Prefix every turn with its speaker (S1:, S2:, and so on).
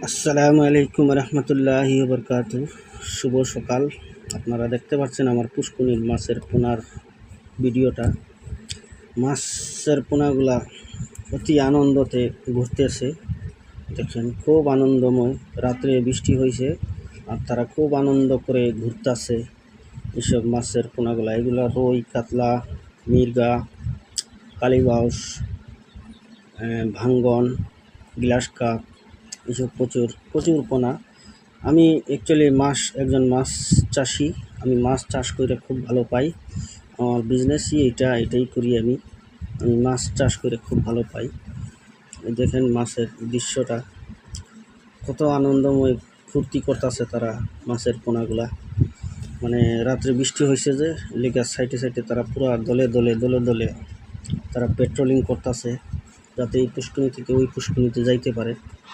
S1: আসসালামু আলাইকুম রহমতুল্লাহি বরকাতু। শুভ সকাল। আপনারা দেখতে পাচ্ছেন আমার পুষ্কুনির মাছের পোনার ভিডিওটা। মাছের পোনাগুলা অতি আনন্দতে ঘুরতেছে, দেখেন খুব আনন্দময়। রাত্রে বৃষ্টি হয়েছে আর তারা খুব আনন্দ করে ঘুরতেছে। এসব মাছের পোনাগুলা, এগুলা রুই, কাতলা, মির্গা, কালীবাউস, ভাঙ্গন, গ্লাস কাপ, এসব প্রচুর প্রচুর পোনা। আমি অ্যাকচুয়ালি একজন মাছ চাষি। আমি মাছ চাষ করে খুব ভালো পাই। আমার বিজনেসই এটাই করি। আমি মাছ চাষ করে খুব ভালো পাই। দেখেন মাছের দৃশ্যটা কত আনন্দময়, ফুর্তি করতেছে তারা মাছের পোনাগুলা। মানে রাত্রে বৃষ্টি হয়েছে যে লেগার সাইডে সাইডে তারা পুরো দলে দলে দলে দলে তারা পেট্রোলিং করতেছে, যাতে এই পুষ্করিণী থেকে ওই পুষ্করিণীতে যাইতে পারে।